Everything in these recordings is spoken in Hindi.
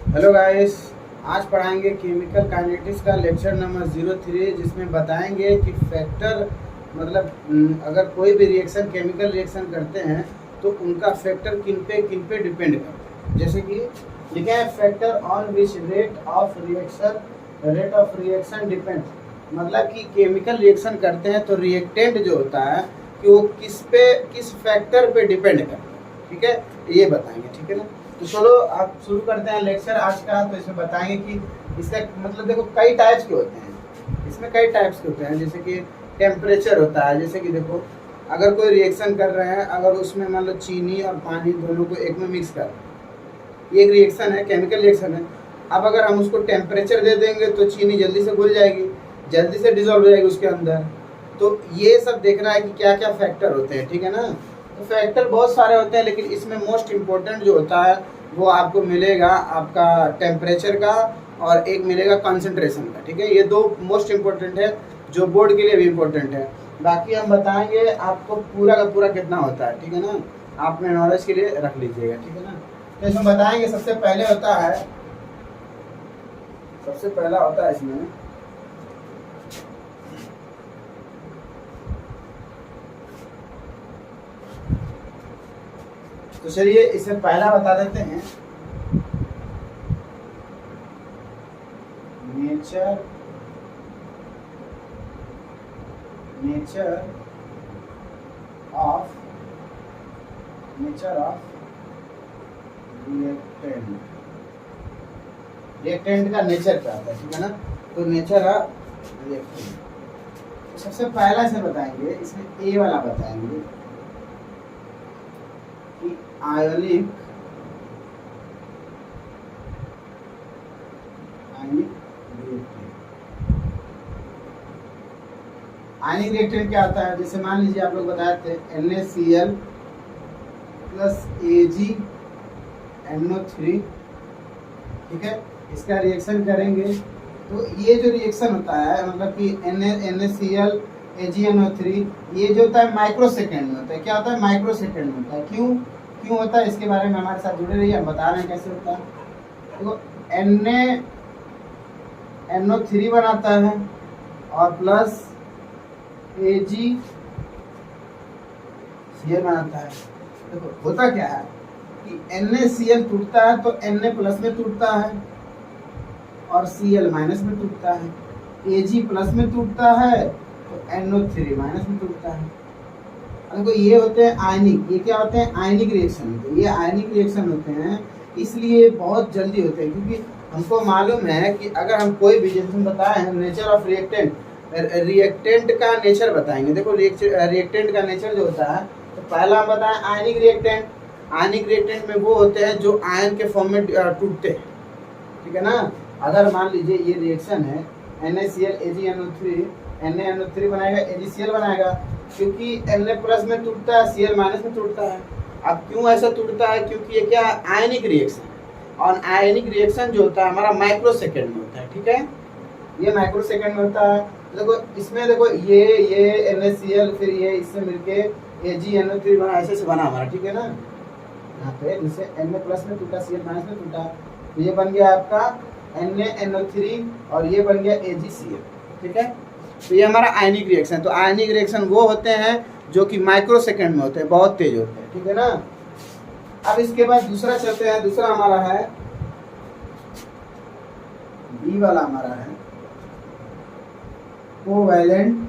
हेलो गाइस, आज पढ़ाएंगे केमिकल काइनेटिक्स का लेक्चर नंबर 03, जिसमें बताएंगे कि फैक्टर मतलब अगर कोई भी रिएक्शन केमिकल रिएक्शन करते हैं तो उनका फैक्टर किन पे डिपेंड करता है। जैसे कि लिखा है factor on which rate of reaction depend, मतलब कि केमिकल रिएक्शन करते हैं तो रिएक्टेंट जो होता है कि वो किस फैक्टर पे डिपेंड करता है। ठीक है, ये बताएंगे। ठीक है ना, तो चलो आप शुरू करते हैं लेक्चर आज का। तो इसमें बताएंगे कि इसका मतलब देखो कई टाइप्स के होते हैं, इसमें कई टाइप्स के होते हैं। जैसे कि टेम्परेचर होता है, जैसे कि देखो अगर कोई रिएक्शन कर रहे हैं, अगर उसमें मान लो चीनी और पानी दोनों को एक में मिक्स कर, ये एक रिएक्शन है, केमिकल रिएक्शन है। अब अगर हम उसको टेम्परेचर दे देंगे तो चीनी जल्दी से घुल जाएगी, जल्दी से डिजोल्व हो जाएगी उसके अंदर। तो ये सब देखना है कि क्या क्या फैक्टर होते हैं। ठीक है ना, तो फैक्टर बहुत सारे होते हैं, लेकिन इसमें मोस्ट इम्पोर्टेंट जो होता है वो आपको मिलेगा आपका टेम्परेचर का, और एक मिलेगा कंसंट्रेशन का। ठीक है, ये दो मोस्ट इम्पोर्टेंट है जो बोर्ड के लिए भी इम्पोर्टेंट है। बाकी हम बताएंगे आपको पूरा का पूरा कितना होता है। ठीक है ना, आप अपने नॉलेज के लिए रख लीजिएगा। ठीक है ना, तो इसमें बताएंगे सबसे पहले होता है, सबसे पहला होता है इसमें तो चलिए इसे पहला बता देते हैं, नेचर ऑफ रिएक्टेंट का नेचर क्या होता है। ठीक है ना, तो नेचर ऑफ रिएक्टेंट सबसे पहला से बताएंगे, इसमें ए वाला बताएंगे कि आयनिक रिएक्टेंट क्या होता है। जैसे मान लीजिए आप लोग बताए थे NaCl प्लस AgNO3। ठीक है, इसका रिएक्शन करेंगे तो ये जो रिएक्शन होता है मतलब कि NaCl AgNO3, ये जो होता है माइक्रो सेकेंड में होता है। क्या होता है? माइक्रो सेकेंड में होता है। क्यों होता है, इसके बारे में हमारे साथ जुड़े रहिए, हम बता रहे हैं कैसे होता है। तो NaNO3 बनाता है और प्लस AgCl बनाता है। देखो होता क्या है कि NaCl टूटता है तो Na प्लस में टूटता है और Cl माइनस में टूटता है। Ag प्लस में टूटता है तो NO3 माइनस में टूटता है। देखो ये होते हैं आयनिक, ये क्या होते हैं? आयनिक रिएक्शन होते हैं। ये आयनिक रिएक्शन होते हैं, इसलिए बहुत जल्दी होते हैं, क्योंकि हमको मालूम है कि अगर हम कोई भी, जैसे हम बताए हैं नेचर ऑफ रिएक्टेंट का नेचर बताएंगे। देखो रिएक्टेंट का नेचर जो होता है, तो पहला हम बताएं आयनिक रिएक्टेंट। आयनिक रिएक्टेंट में वो होते हैं जो आयन के फॉर्म में टूटते हैं। ठीक है ना, अगर मान लीजिए ये रिएक्शन है NaCl AgNO3, NaNO3 बनाएगा, AgCl बनाएगा, क्योंकि Na प्लस में टूटता है, Cl माइनस में टूटता है। अब क्यों ऐसा टूटता है? क्योंकि ये क्या आयनिक रिएक्शन है, और आयनिक रिएक्शन जो होता है हमारा माइक्रो सेकेंड में होता है। ठीक है, ये माइक्रो सेकेंड में होता है। देखो इसमें देखो ये NaCl फिर ये इससे मिलके AgNO3 बना, ऐसे बना हमारा। ठीक है ना, यहाँ पे जैसे Na प्लस में टूटा, Cl माइनस में टूटा, तो ये बन गया आपका NaNO3 और ये बन गया AgCl। ठीक है, तो ये हमारा आयनिक रिएक्शन। तो आयनिक रिएक्शन वो होते हैं जो कि माइक्रो सेकेंड में होते हैं, बहुत तेज होते हैं। ठीक है ना, अब इसके बाद दूसरा चलते हैं। दूसरा हमारा है बी वाला, हमारा है कोवैलेंट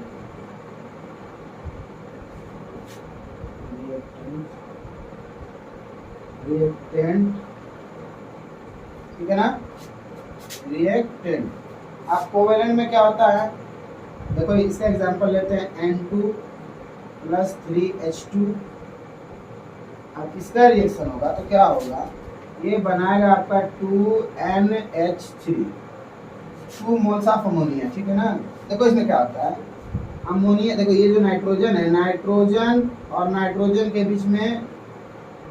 रिएक्टेंट। ठीक है ना, रिएक्टेंट। अब कोवैलेंट में क्या होता है, देखो इसका एग्जांपल लेते हैं N2 प्लस 3H2। अब इसका रिएक्शन होगा तो क्या होगा, ये बनाएगा आपका 2NH3, 2 मोल्स ऑफ अमोनिया। ठीक है ना, देखो इसमें क्या होता है, अमोनिया, देखो ये जो नाइट्रोजन है, नाइट्रोजन और नाइट्रोजन के बीच में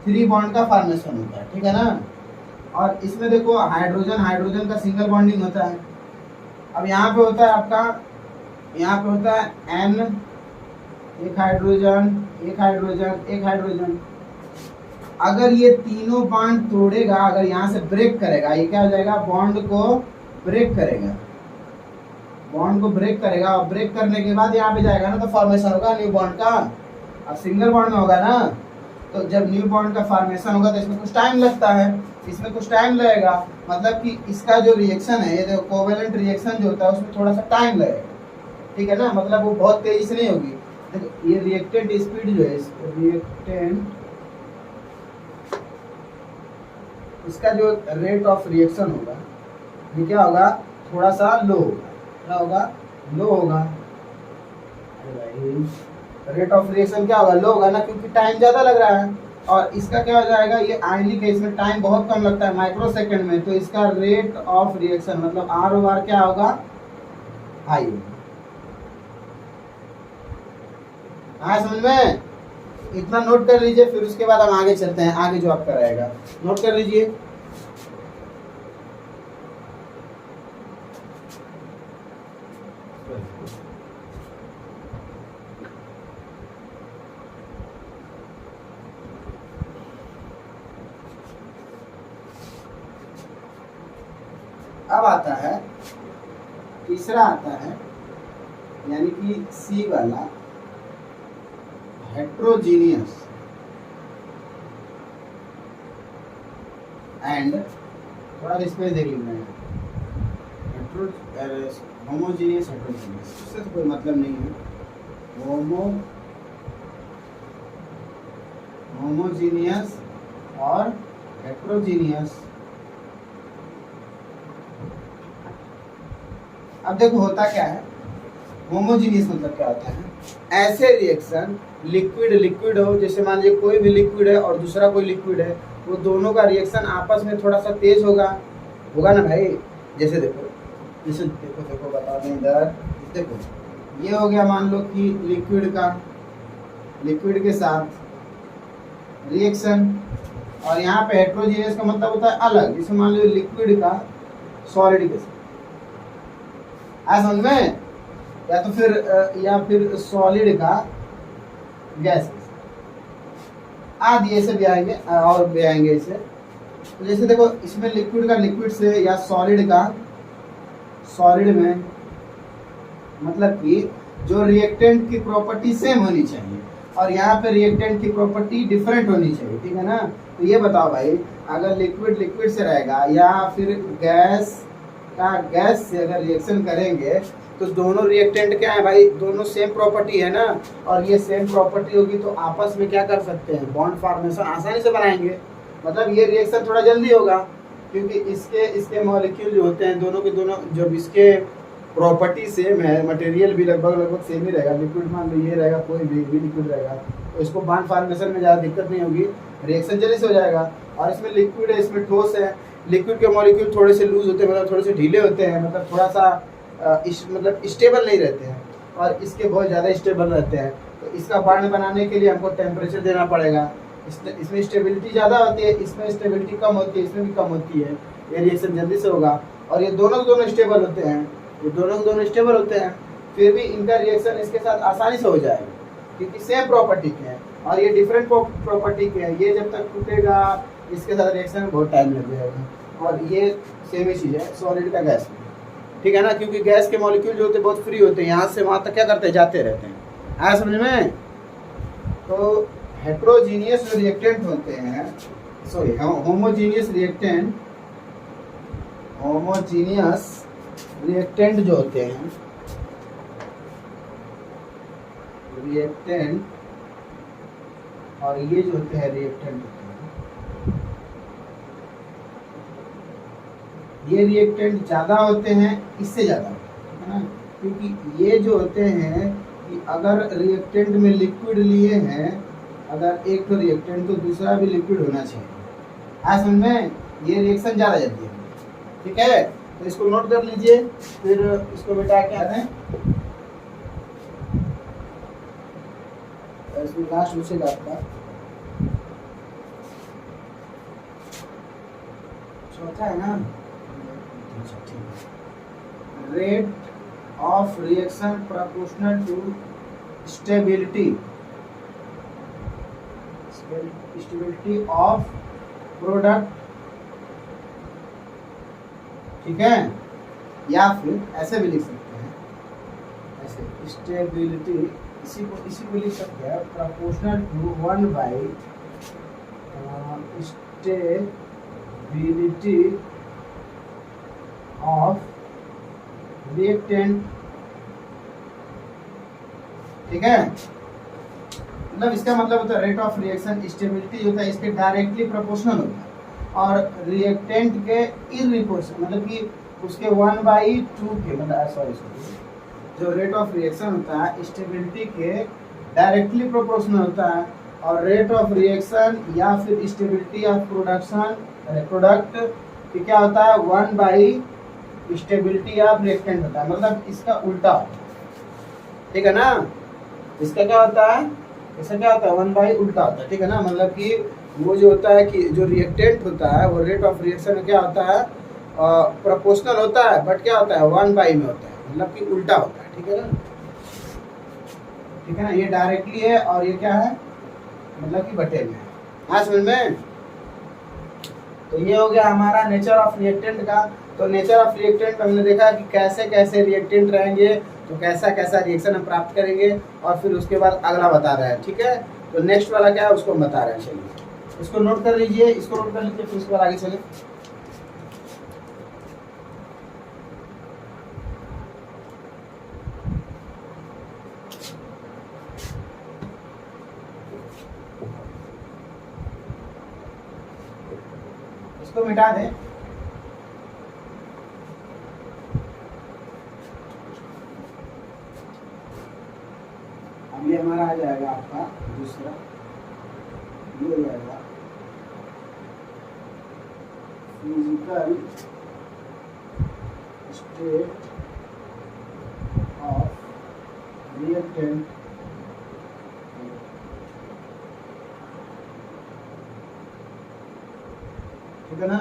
3 बॉन्ड का फॉर्मेशन होता है। ठीक है ना, और इसमें देखो हाइड्रोजन का सिंगल बॉन्डिंग होता है। अब यहाँ पे होता है आपका, यहाँ पे होता है N, एक हाइड्रोजन, एक हाइड्रोजन, एक हाइड्रोजन। अगर ये तीनों बॉन्ड तोड़ेगा, अगर यहाँ से ब्रेक करेगा, ये क्या हो जाएगा, बॉन्ड को ब्रेक करेगा, बॉन्ड को ब्रेक करेगा, और ब्रेक करने के बाद यहाँ पे जाएगा ना तो फॉर्मेशन होगा न्यू बॉन्ड का। अब सिंगल बॉन्ड में होगा ना, तो जब न्यू बॉन्ड का फॉर्मेशन होगा तो इसमें कुछ टाइम लगता है, इसमें कुछ टाइम लगेगा, मतलब कि इसका जो रिएक्शन है, ये जो कोवेलेंट रिएक्शन जो होता है उसमें थोड़ा सा टाइम लगेगा, ठीक है ना, मतलब वो बहुत तेजी से नहीं होगी। देखो ये रिएक्टेंट स्पीड जो है, रिएक्टेंट इसका जो रेट ऑफ रिएक्शन होगा ये क्या होगा, थोड़ा सा लो होगा, क्या होगा, लो होगा। रेट ऑफ रिएक्शन क्या होगा, लो होगा ना, क्योंकि टाइम ज्यादा लग रहा है। और इसका क्या हो जाएगा, ये आयनिक है, इसमें टाइम बहुत कम लगता है, माइक्रो सेकेंड में, तो इसका रेट ऑफ रिएक्शन मतलब आर ओ आर क्या होगा, हाई होगा। हाँ समझ में, इतना नोट कर लीजिए, फिर उसके बाद हम आगे चलते हैं, आगे जो आपका रहेगा नोट कर लीजिए। अब आता है तीसरा, आता है यानी कि सी वाला, हेट्रोजीनियस एंड, थोड़ा स्पेस देख लेना है, होमोजीनियस हेट्रोजीनियस, उससे तो कोई मतलब नहीं है, होमोजीनियस और हेट्रोजीनियस। अब देखो होता क्या है, होमोजीनियस मतलब क्या होता है, ऐसे रिएक्शन लिक्विड लिक्विड हो, जैसे मान लीजिए कोई भी लिक्विड है और दूसरा कोई लिक्विड है, वो दोनों का रिएक्शन आपस में थोड़ा सा तेज होगा, होगा ना भाई। जैसे देखो, जैसे देखो देखो बता दें इधर, देखो ये हो गया मान लो कि लिक्विड के साथ रिएक्शन, और यहाँ पे हेट्रोजीनियस का मतलब होता है अलग, जैसे मान लो लिक्विड का सॉलिड के साथ, समझ में, या फिर सॉलिड का गैस, आदि ऐसे भी आएंगे और भी आएंगे ऐसे। तो जैसे देखो इसमें लिक्विड का लिक्विड से, या सॉलिड का सॉलिड में, मतलब कि जो रिएक्टेंट की प्रॉपर्टी सेम होनी चाहिए, और यहाँ पे रिएक्टेंट की प्रॉपर्टी डिफरेंट होनी चाहिए, ठीक है ना। तो ये बताओ भाई, अगर लिक्विड लिक्विड से रहेगा या फिर गैस का गैस से अगर रिएक्शन करेंगे, तो दोनों रिएक्टेंट क्या है भाई, दोनों सेम प्रॉपर्टी है ना, और ये सेम प्रॉपर्टी होगी तो आपस में क्या कर सकते हैं, बॉन्ड फॉर्मेशन आसानी से बनाएंगे, मतलब ये रिएक्शन थोड़ा जल्दी होगा, क्योंकि इसके मॉलिक्यूल जो होते हैं दोनों के दोनों, जब इसके प्रॉपर्टी सेम है, मटेरियल भी लगभग सेम ही रहेगा, लिक्विड मान लो ये रहेगा, कोई भी लिक्विड रहेगा, तो इसको बॉन्ड फॉर्मेशन में ज़्यादा दिक्कत नहीं होगी, रिएक्शन जल्दी से हो जाएगा। और इसमें लिक्विड है, इसमें ठोस है, लिक्विड के मॉलिक्यूल थोड़े से लूज होते हैं, मतलब थोड़े से ढीले होते हैं, मतलब थोड़ा सा मतलब स्टेबल नहीं रहते हैं, और इसके बहुत ज़्यादा स्टेबल रहते हैं। तो इसका बॉन्ड बनाने के लिए हमको टेम्परेचर देना पड़ेगा, इसमें स्टेबिलिटी ज़्यादा होती है, इसमें स्टेबिलिटी कम होती है, इसमें भी कम होती है, ये रिएक्शन जल्दी से होगा। और ये दोनों स्टेबल होते हैं, ये दोनों स्टेबल होते हैं, फिर भी इनका रिएक्शन इसके साथ आसानी से हो जाएगा, क्योंकि सेम प्रॉपर्टी के हैं, और ये डिफरेंट प्रॉपर्टी के हैं। ये जब तक टूटेगा इसके साथ रिएक्शन में बहुत टाइम लग जाएगा, और ये सेम ही चीज़ है सॉलिड का गैस में, ठीक है ना, क्योंकि गैस के मॉलिक्यूल जो होते हैं बहुत फ्री होते हैं, यहाँ से वहाँ तक क्या करते हैं, जाते रहते हैं, आया समझ में। तो हेट्रोजीनियस जो रिएक्टेंट होते हैं, सॉरी होमोजीनियस रिएक्टेंट जो होते हैं, रिएक्टेंट, और ये जो होते हैं रिएक्टेंट होते हैं, ये रिएक्टेंट ज़्यादा होते हैं, इससे ज़्यादा होते हैं, है ना, क्योंकि ये जो होते हैं कि अगर रिएक्टेंट में लिक्विड लिए हैं, अगर एक तो रिएक्टेंट तो दूसरा भी लिक्विड होना चाहिए, आज समझ में, ये रिएक्शन ज़्यादा जल्दी है, ठीक है। तो इसको नोट कर लीजिए, फिर इसको बेटा क्या कहते हैं, इसमें लास्ट पूछेगा आपका चौथा है ना, rate of reaction proportional to stability stability of product, ठीक है, या फिर ऐसे भी लिख सकते हैं, ऐसे स्टेबिलिटी, इसी को लिख सकते हैं proportional to 1/, stability of reactant, ठीक है। मतलब इसका मतलब होता है रेट ऑफ रिएक्शन स्टेबिलिटी जो होता है इसके डायरेक्टली प्रोपोर्शनल होता है, और रिएक्टेंट के इररिपोर्शनल, मतलब कि उसके 1/2 के, मतलब सॉरी जो रेट ऑफ रिएक्शन होता है स्टेबिलिटी के डायरेक्टली प्रोपोर्शनल होता है, और रेट ऑफ रिएक्शन या फिर स्टेबिलिटी ऑफ प्रोडक्ट क्या होता है 1/ स्टेबिलिटी ऑफ रिएक्टेंट होता है, मतलब इसका उल्टा होता है, ठीक है ना। इसका क्या होता है, इसका क्या होता है 1/ उल्टा होता है, ठीक है ना। मतलब कि वो जो होता है कि जो रिएक्टेंट होता है वो रेट ऑफ रिएक्शन में क्या होता है प्रोपोर्शनल होता है, बट क्या होता है 1/ में होता है, मतलब कि उल्टा होता है, ठीक है ना, ठीक है ना। ये डायरेक्टली है और ये क्या है मतलब कि बटे में है, हाँ समझ में। तो ये हो गया हमारा नेचर ऑफ रिएक्टेंट का। तो नेचर ऑफ रिएक्टेंट हमने देखा कि कैसे कैसे रिएक्टेंट रहेंगे, तो कैसा कैसा रिएक्शन हम प्राप्त करेंगे, और फिर उसके बाद अगला बता रहा है, ठीक है। तो नेक्स्ट वाला क्या है उसको बता रहे हैं, चलिए इसको नोट कर लीजिए, इसको नोट कर लीजिए, फिर उसके बाद आगे चले। इसको मिटा दें, अब ये हमारा आ जाएगा आपका दूसरा, ये हो जाएगा फिजिकल स्टेट ऑफ रिएक्टेंट, ठीक है ना।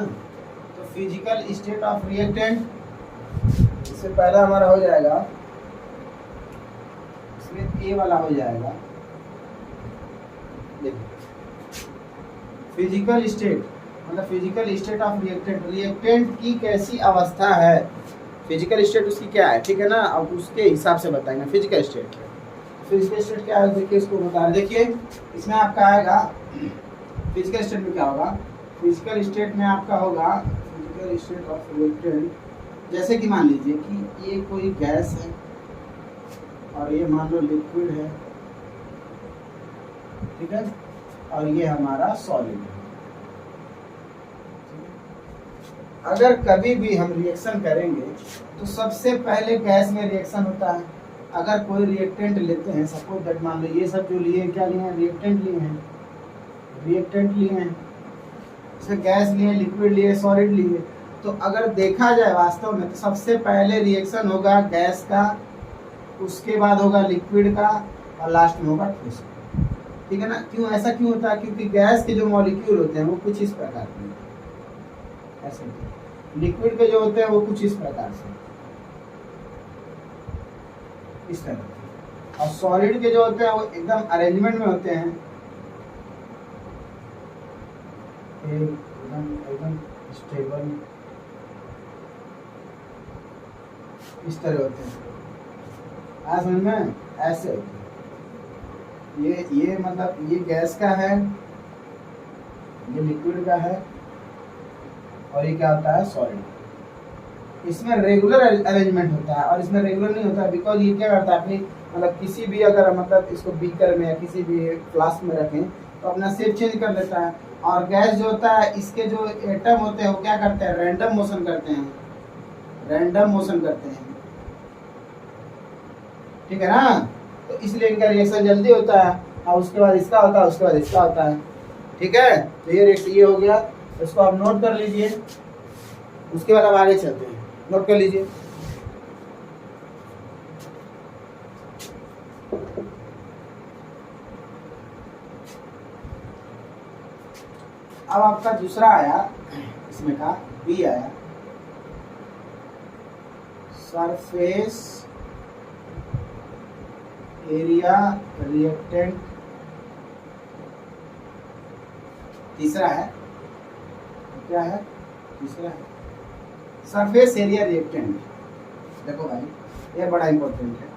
तो फिजिकल स्टेट ऑफ रिएक्टेंट, इससे पहला हमारा हो जाएगा, इसमें ए वाला हो जाएगा, देखिए फिजिकल स्टेट मतलब physical state of reactant, reactant की कैसी अवस्था है, फिजिकल स्टेट उसकी क्या है, ठीक है ना। अब उसके हिसाब से बताएंगे फिजिकल स्टेट। फिजिकल स्टेट क्या है देखिए, इसको बता रहे, देखिए इसमें आपका आएगा फिजिकल स्टेट में क्या होगा, फिजिकल स्टेट में आपका होगा फिजिकल स्टेट ऑफ रिएक्टेंट, जैसे कि मान लीजिए कि ये कोई गैस है और ये मान लो लिक्विड है, ठीक है, और ये हमारा सॉलिड है। अगर कभी भी हम रिएक्शन करेंगे तो सबसे पहले गैस में रिएक्शन होता है। अगर कोई रिएक्टेंट लेते हैं, सपोज दैट मान लो ये सब जो लिए क्या लिए हैं, रिएक्टेंट लिए हैं, रिएक्टेंट लिए हैं, इसमें गैस लिए, लिक्विड लिए, सॉलिड लिए, तो अगर देखा जाए वास्तव में तो सबसे पहले रिएक्शन होगा गैस का, उसके बाद होगा लिक्विड का, और लास्ट में होगा ठोस का, ठीक है ना। क्यों ऐसा क्यों होता है, क्योंकि गैस के जो मॉलिक्यूल होते हैं वो कुछ इस प्रकार के होते हैं, ऐसे, लिक्विड के जो होते हैं वो कुछ इस प्रकार से, इस तरह, और सॉलिड के जो होते हैं वो एकदम अरेंजमेंट में होते हैं, एकदम स्टेबल, इस तरह होते हैं, आज समझ में ऐसे होते हैं। ये मतलब ये गैस का है, ये लिक्विड का है, और ये क्या होता है सॉलिड। इसमें रेगुलर अरेंजमेंट होता है और इसमें रेगुलर नहीं होता है, बिकॉज ये क्या करता है अपनी मतलब किसी भी अगर मतलब इसको बीकर में या किसी भी फ्लास्क में रखें तो अपना शेप चेंज कर लेता है। और गैस जो होता है इसके जो एटम होते हैं वो क्या करते हैं, रैंडम मोशन करते हैं, रैंडम मोशन करते हैं, ठीक है ना। तो इसलिए इनका रिएक्शन जल्दी होता है, और उसके बाद इसका होता है, उसके बाद इसका होता है, ठीक है। तो ये हो गया, इसको आप नोट कर लीजिए, उसके बाद अब आगे चलते हैं, नोट कर लीजिए। अब आपका दूसरा आया, इसमें का बी आया, सरफेस एरिया रिएक्टेंट तीसरा है, क्या है तीसरा है सरफेस एरिया रिएक्टेंट। देखो भाई ये बड़ा इंपॉर्टेंट है।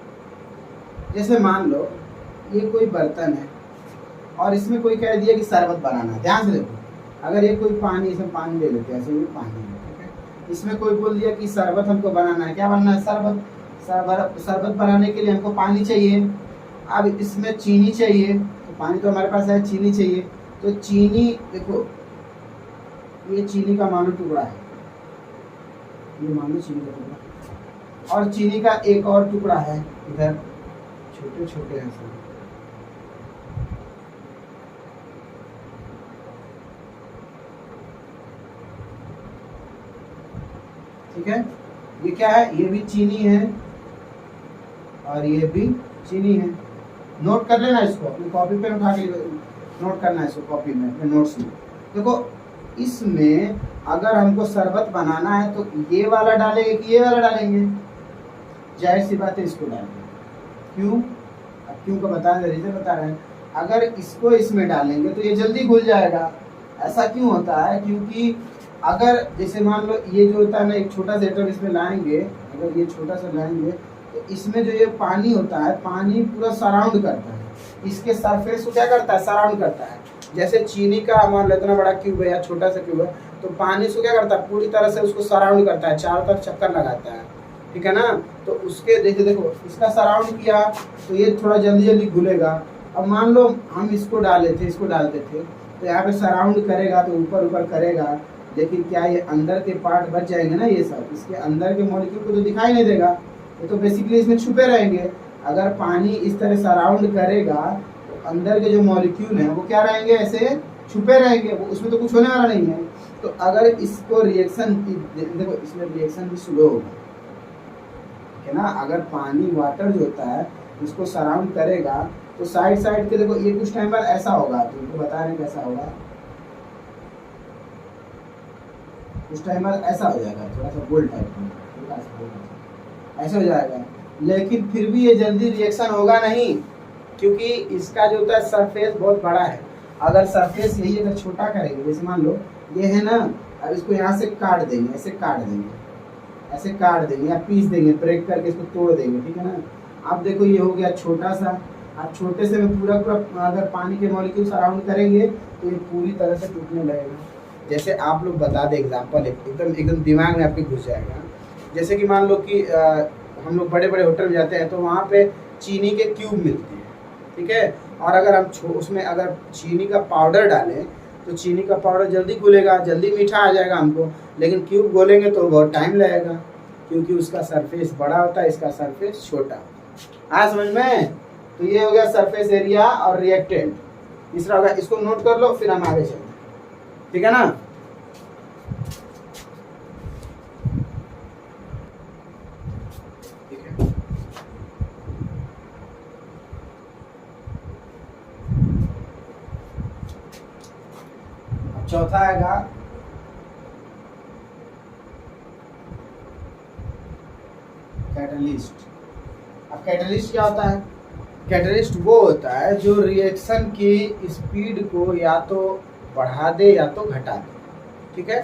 जैसे मान लो ये कोई बर्तन है और इसमें कोई कह दिया कि शरबत बनाना है, ध्यान से देखो, अगर ये कोई पानी, इसमें पानी ले लेते हैं, ऐसे ये पानी है, ठीक है, इसमें कोई बोल दिया कि शरबत हमको बनाना है, क्या बनना है, शरबत। शरबत बनाने के लिए हमको पानी चाहिए। अब इसमें चीनी चाहिए, तो पानी तो हमारे पास है, चीनी चाहिए, तो चीनी देखो ये चीनी का मानो टुकड़ा है, ये मानो चीनी का टुकड़ा, और चीनी का एक और टुकड़ा है इधर, छोटे छोटे हैं सब, ठीक है। ये क्या है, ये भी चीनी है और ये भी चीनी है। नोट कर लेना इसको, अपनी कॉपी पे उठा के नोट करना है इसको, कॉपी में अपने नोट्स में। देखो इसमें अगर हमको शरबत बनाना है तो ये वाला डालेंगे कि ये वाला डालेंगे, जाहिर सी बात है इसको डालेंगे। क्यों, अब क्यों को बता रहे, रीजन बता रहे हैं। अगर इसको इसमें डालेंगे तो ये जल्दी घुल जाएगा। ऐसा क्यों होता है, क्योंकि अगर जैसे मान लो ये जो होता है ना, एक छोटा सा एटम इसमें लाएंगे, अगर ये छोटा सा लाएंगे तो इसमें जो ये पानी होता है, पानी पूरा सराउंड करता है, इसके सरफेस को क्या करता है, सराउंड करता है। जैसे चीनी का मान लो इतना बड़ा क्यूब है या छोटा सा क्यूब है, तो पानी उसको क्या करता है, पूरी तरह से उसको सराउंड करता है, चारों तरफ चक्कर लगाता है, ठीक है ना। तो उसके देखो इसका सराउंड किया तो ये थोड़ा जल्दी जल्दी घुलेगा। अब मान लो हम इसको डालते थे तो यहाँ पे सराउंड करेगा तो ऊपर ऊपर करेगा, लेकिन क्या ये अंदर के पार्ट बच जाएंगे ना, ये सब इसके अंदर के मॉलिक्यूल को तो दिखाई नहीं देगा, ये तो बेसिकली इसमें छुपे रहेंगे। अगर पानी इस तरह सराउंड करेगा तो अंदर के जो मॉलिक्यूल हैं वो क्या रहेंगे, ऐसे छुपे रहेंगे, वो उसमें तो कुछ होने वाला नहीं है। तो अगर इसको रिएक्शन, देखो इसमें रिएक्शन भी स्लो होगा, है ना। अगर पानी वाटर जो होता है इसको सराउंड करेगा तो साइड साइड के देखो ये कुछ टाइम बाद ऐसा होगा, तो इनको बता रहे हैं कैसा होगा, कुछ टाइम बाद ऐसा हो जाएगा, थोड़ा सा गोल्ड टाइप में ऐसा हो जाएगा। लेकिन फिर भी ये जल्दी रिएक्शन होगा नहीं, क्योंकि इसका जो होता है सरफेस बहुत बड़ा है। अगर सरफेस यही अगर छोटा करेंगे, जैसे मान लो ये है ना, अब इसको यहाँ से काट देंगे, ऐसे काट देंगे या पीस देंगे, ब्रेक करके इसको तोड़ देंगे, ठीक है ना। अब देखो ये हो गया छोटा सा, अब छोटे से में पूरा अगर पानी के मॉलिक्यूल सराउंड करेंगे तो ये पूरी तरह से टूटने लगेगा। जैसे आप लोग बता दें एग्जांपल, एकदम दिमाग में आपके घुस जाएगा। जैसे कि मान लो कि हम लोग बड़े बड़े होटल में जाते हैं तो वहाँ पे चीनी के क्यूब मिलते हैं, ठीक है, और अगर हम उसमें अगर चीनी का पाउडर डालें तो चीनी का पाउडर जल्दी घुलेगा, जल्दी मीठा आ जाएगा हमको, लेकिन क्यूब घोलेंगे तो बहुत टाइम लगेगा, क्योंकि उसका सरफेस बड़ा होता है, इसका सरफेस छोटा। हाँ समझ में। तो ये हो गया सरफेस एरिया और रिएक्टेंट। तीसरा होगा, इसको नोट कर लो फिर हम आगे चलते हैं, ठीक है ना। ठीक है, अब चौथा आएगा कैटलिस्ट। अब कैटलिस्ट क्या होता है, कैटलिस्ट वो होता है जो रिएक्शन की स्पीड को या तो बढ़ा दे या तो घटा दे, ठीक है।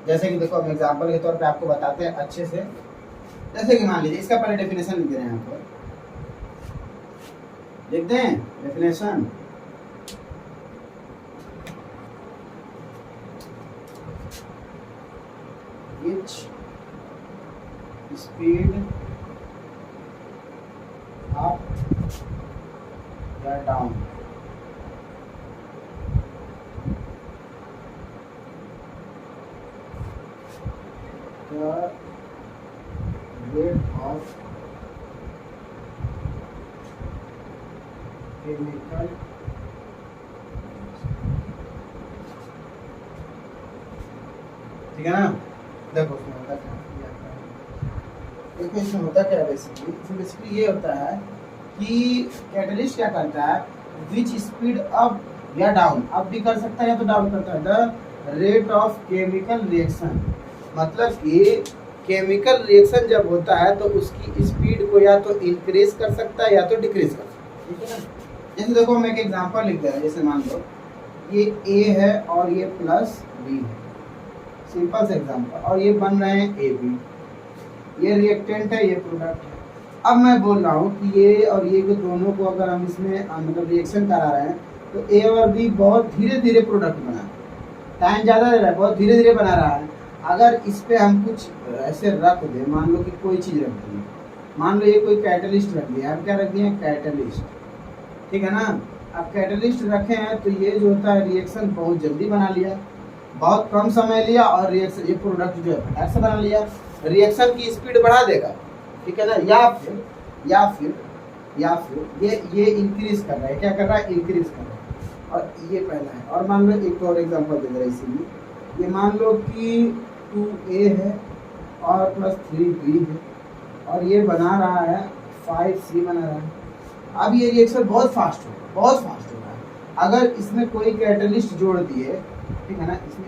जैसे कि देखो हम एग्जांपल के तौर पे आपको बताते हैं अच्छे से। जैसे कि मान लीजिए इसका पहले डेफिनेशन लिख रहे हैं, आपको लिख दें डेफिनेशन। which speed up या down the rate of chemical ठीक है ना। देखो इसमें होता क्या, देखो इसमें होता क्या बेसिकली ये होता है कि कैटलिस्ट क्या करता है, विच स्पीड अप या डाउन, अप भी कर सकता है या तो डाउन करता है, the rate of chemical reaction. मतलब कि केमिकल रिएक्शन जब होता है तो उसकी स्पीड को या तो इंक्रीज कर सकता है या तो डिक्रीज कर सकता है, ठीक है ना। जैसे देखो हम एक एग्जांपल लिखते हैं, जैसे मान लो ये ए है और ये प्लस बी है, सिंपल से एग्जांपल, और ये बन रहे हैं ए बी, ये रिएक्टेंट है, ये प्रोडक्ट है। अब मैं बोल रहा हूँ कि ये और ये को दोनों को अगर हम इसमें मतलब रिएक्शन करा रहे हैं तो ए और बी बहुत धीरे धीरे प्रोडक्ट बना है, टाइम ज़्यादा ले रहा है, बहुत धीरे धीरे बना रहा है। अगर इस पे हम कुछ ऐसे रख दें, मान लो कि कोई चीज़ रख दी, मान लो ये कोई कैटलिस्ट रख दिया, हम क्या रख दिए, कैटलिस्ट, ठीक है ना। अब कैटलिस्ट रखे हैं तो ये जो होता है रिएक्शन बहुत जल्दी बना लिया, बहुत कम समय लिया, और रिएक्शन ये प्रोडक्ट जो है फटाक से बना लिया, रिएक्शन की स्पीड बढ़ा देगा, ठीक है ना। या फिर ये इंक्रीज कर रहा है, क्या कर रहा है, इंक्रीज कर रहा है, और ये पहला है। और मान लो एक और एग्जांपल दे रहा है इसीलिए, ये मान लो कि 2a है और प्लस 3b है, और ये बना रहा है 5c बना रहा है। अब ये रिएक्शन बहुत फास्ट हो रहा है। अगर इसमें कोई कैटलिस्ट जोड़ दिए, ठीक है ना, इसमें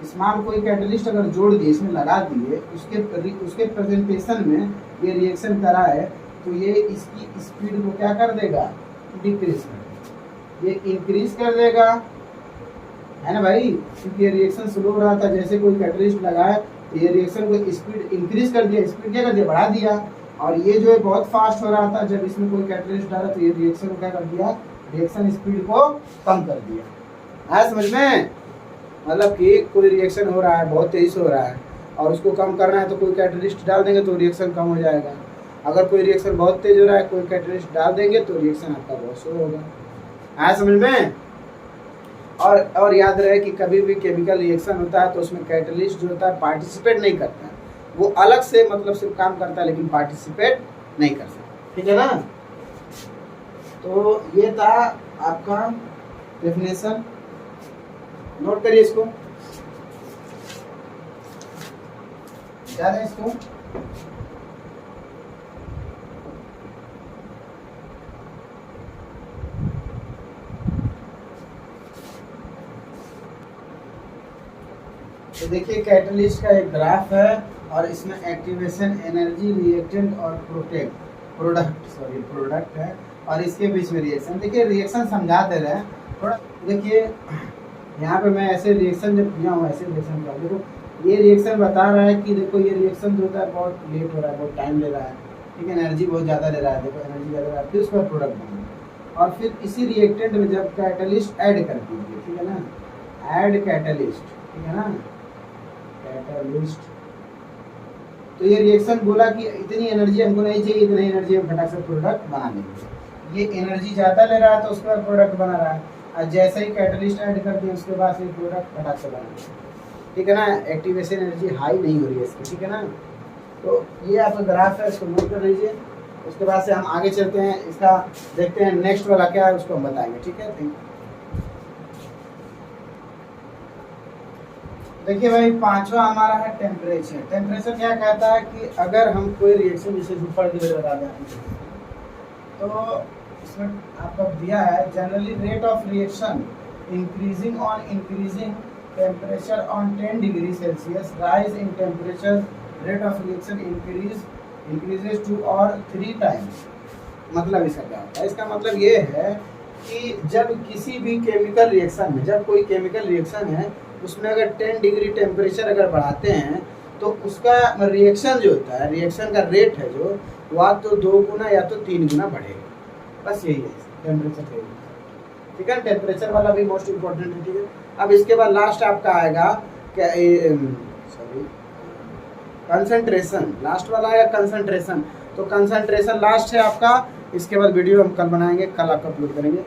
स्मॉल कोई कैटलिस्ट अगर जोड़ दिए, इसमें लगा दिए, उसके प्रेजेंटेशन में ये रिएक्शन करा है, तो ये इसकी स्पीड को क्या कर देगा, डिक्रीज कर देगा, ये इंक्रीज कर देगा, है ना भाई, क्योंकि ये रिएक्शन स्लो हो रहा था, जैसे कोई कैटलिस्ट लगाए तो ये रिएक्शन को स्पीड इंक्रीज कर दिया, स्पीड क्या कर दिया, बढ़ा दिया। और ये जो है बहुत फास्ट हो रहा था, जब इसमें कोई कैटलिस्ट डाला तो ये रिएक्शन को क्या कर दिया, रिएक्शन स्पीड को कम कर दिया। आया समझ में, मतलब कि कोई रिएक्शन हो रहा है, बहुत तेजी से हो रहा है, और उसको कम करना है तो कोई कैटलिस्ट डाल देंगे तो रिएक्शन कम हो जाएगा। अगर कोई रिएक्शन बहुत तेज हो रहा है, कोई कैटलिस्ट डाल देंगे तो रिएक्शन आपका बहुत स्लो होगा। आया समझ में। और याद रहे कि कभी भी केमिकल रिएक्शन होता है तो उसमें कैटलिस्ट जो होता है पार्टिसिपेट नहीं करता है, वो अलग से मतलब सिर्फ काम करता है, लेकिन पार्टिसिपेट नहीं कर सकता, ठीक है ना। तो ये था आपका डेफिनेशन, नोट करिए इसको, याद है इसको। तो देखिए कैटलिस्ट का एक ग्राफ है, और इसमें एक्टिवेशन एनर्जी, रिएक्टेंट और प्रोडक्ट है, और इसके बीच में रिएक्शन। देखिए रिएक्शन समझा दे रहे हैं थोड़ा, देखिए यहाँ पे मैं ऐसे रिएक्शन जब किया हूँ, ऐसे रिएक्शन किया, देखो ये रिएक्शन बता रहा है कि देखो ये रिएक्शन जो होता है बहुत लेट हो रहा है, बहुत टाइम ले रहा है, ठीक है, एनर्जी बहुत ज़्यादा ले रहा है, देखो एनर्जी ज़्यादा ले रहा है, फिर उसका प्रोडक्ट बना, और फिर इसी रिएक्टेंट में जब कैटलिस्ट ऐड कर दीजिए, ठीक है ना, ऐड कैटलिस्ट, ठीक है ना, कैटलिस्ट, तो ये रिएक्शन बोला कि इतनी एनर्जी हमको नहीं चाहिए, इतनी एनर्जी हम फटाक से प्रोडक्ट बना लेंगे। ये एनर्जी ज़्यादा ले रहा है तो उसके बाद प्रोडक्ट बना रहा है, और जैसे ही कैटलिस्ट ऐड कर दिए उसके बाद ये प्रोडक्ट फटाक से बना लेंगे, ठीक है ना। एक्टिवेशन एनर्जी हाई नहीं हो रही है इसकी, ठीक है ना। तो ये आपका ग्राफ है, इसको नोट कर लीजिए। उसके बाद से हम आगे चलते हैं, इसका देखते हैं नेक्स्ट वाला क्या है, उसको हम बताएंगे, ठीक है। Thank you. देखिए भाई पांचवा हमारा है टेम्परेचर। टेम्परेचर क्या कहता है कि अगर हम कोई रिएक्शन जैसे ऊपर की बता दें, तो इसमें आपको दिया है generally rate of reaction increasing on increasing temperature on 10 degree Celsius, rise in temperature rate of reaction increases 2 और 3 टाइम्स। मतलब इसका क्या होता है, इसका मतलब ये है कि जब किसी भी केमिकल रिएक्शन में, जब कोई केमिकल रिएक्शन है उसमें अगर 10 डिग्री टेम्परेचर अगर बढ़ाते हैं तो उसका रिएक्शन जो होता है, रिएक्शन का रेट है जो, वह तो 2 गुना या तो 3 गुना बढ़ेगा। बस यही है टेम्परेचर का, ठीक है। टेम्परेचर वाला भी मोस्ट इम्पोर्टेंट है, ठीक है। अब इसके बाद लास्ट आपका आएगा क्या, कंसंट्रेशन, लास्ट वाला आएगा कंसंट्रेशन। तो कंसंट्रेशन लास्ट है आपका, इसके बाद वीडियो हम कल बनाएंगे, कल आपका अपलोड करेंगे।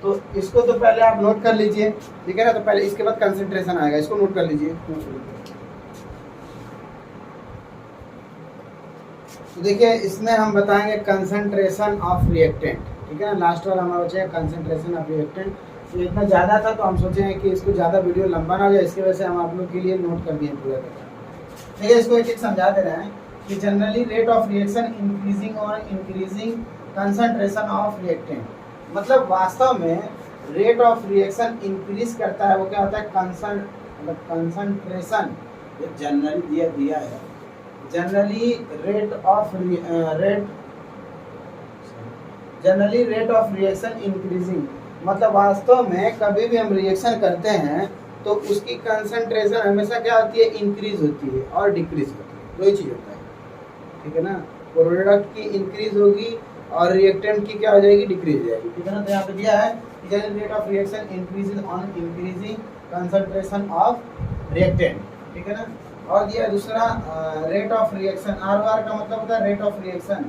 तो इसको तो पहले आप नोट कर लीजिए, ठीक है ना। तो पहले इसके बाद कंसंट्रेशन आएगा, इसको नोट कर लीजिए। तो देखिए इसमें हम बताएंगे कंसंट्रेशन ऑफ रिएक्टेंट, ठीक है ना। लास्ट वाला हमारा बचा है कंसंट्रेशन ऑफ रिएक्टेंट। तो इतना ज़्यादा था तो हम सोचे हैं कि इसको ज़्यादा वीडियो लंबा ना हो जाए, इसकी वजह से हम आप लोग के लिए नोट कर दिए पूरा करके। ठीक है, इसको एक एक समझा दे रहे हैं कि generally rate of reaction increasing और इंक्रीजिंग कंसंट्रेशन ऑफ रिएक्टेंट, मतलब वास्तव में रेट ऑफ रिएक्शन इंक्रीज करता है, वो क्या होता है, कंसंट्रेशन जनरली दिया है, generally rate of reaction increasing, मतलब वास्तव में कभी भी हम रिएक्शन करते हैं तो उसकी कंसंट्रेशन हमेशा क्या होती है, इंक्रीज होती है और डिक्रीज होती है, दो ही चीज़ होता है, ठीक है ना। प्रोडक्ट की इंक्रीज होगी और रिएक्टेंट की क्या हो जाएगी, डिक्रीज हो जाएगी, ठीक है ना। तो यहाँ पे दिया है rate of reaction increases on increasing concentration of reactant, ठीक है ना। और दिया दूसरा रेट ऑफ रिएक्शन, आर का मतलब होता है रेट ऑफ रिएक्शन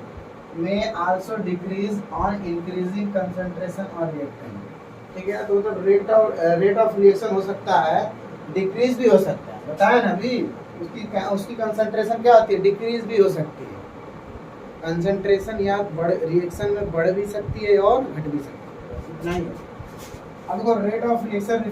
में also decrease on increasing concentration of reactant, ठीक है। तो मतलब रेट ऑफ रिएक्शन हो सकता है, डिक्रीज भी हो सकता है, बताया ना अभी। उसकी कंसंट्रेशन क्या होती है, डिक्रीज भी हो सकती है। कंसंट्रेशन या रिएक्शन में बढ़ भी सकती है और घट भी सकती है, इतना ही है। अब देखो rate of reaction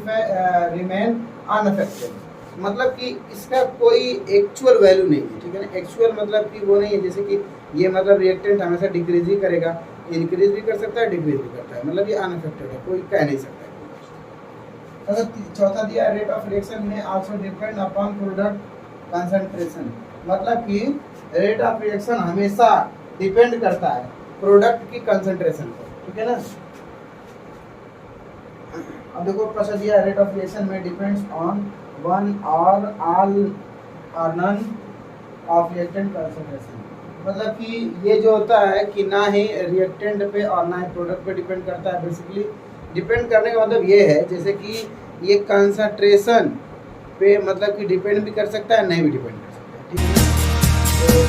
remain unaffected, मतलब कि इसका कोई एक्चुअल वैल्यू नहीं है, ठीक है ना। एक्चुअल मतलब कि वो नहीं है, जैसे कि ये मतलब रिएक्टेंट हमेशा डिक्रीज ही करेगा, इंक्रीज भी कर सकता है, डिक्रीज भी करता है, मतलब ये अनअफेक्टेड है, कोई कह नहीं सकता है। अगर चौथा दिया रेट ऑफ रिएक्शन में also depend upon product concentration, मतलब कि रेट ऑफ रिएक्शन हमेशा डिपेंड करता है प्रोडक्ट की कंसंट्रेशन पर, ठीक है ना। अब देखो प्रश्न दिया रेट ऑफ रिएक्शन में डिपेंड्स ऑन वन और ऑल और नन ऑफ रिएक्टेंट कंसंट्रेशन, मतलब कि ये जो होता है कि ना ही रिएक्टेंट पे और ना ही प्रोडक्ट पे डिपेंड करता है। बेसिकली डिपेंड करने का मतलब ये है जैसे कि ये कंसंट्रेशन पे मतलब कि डिपेंड भी कर सकता है, नहीं भी डिपेंड कर सकता है, ठीक है।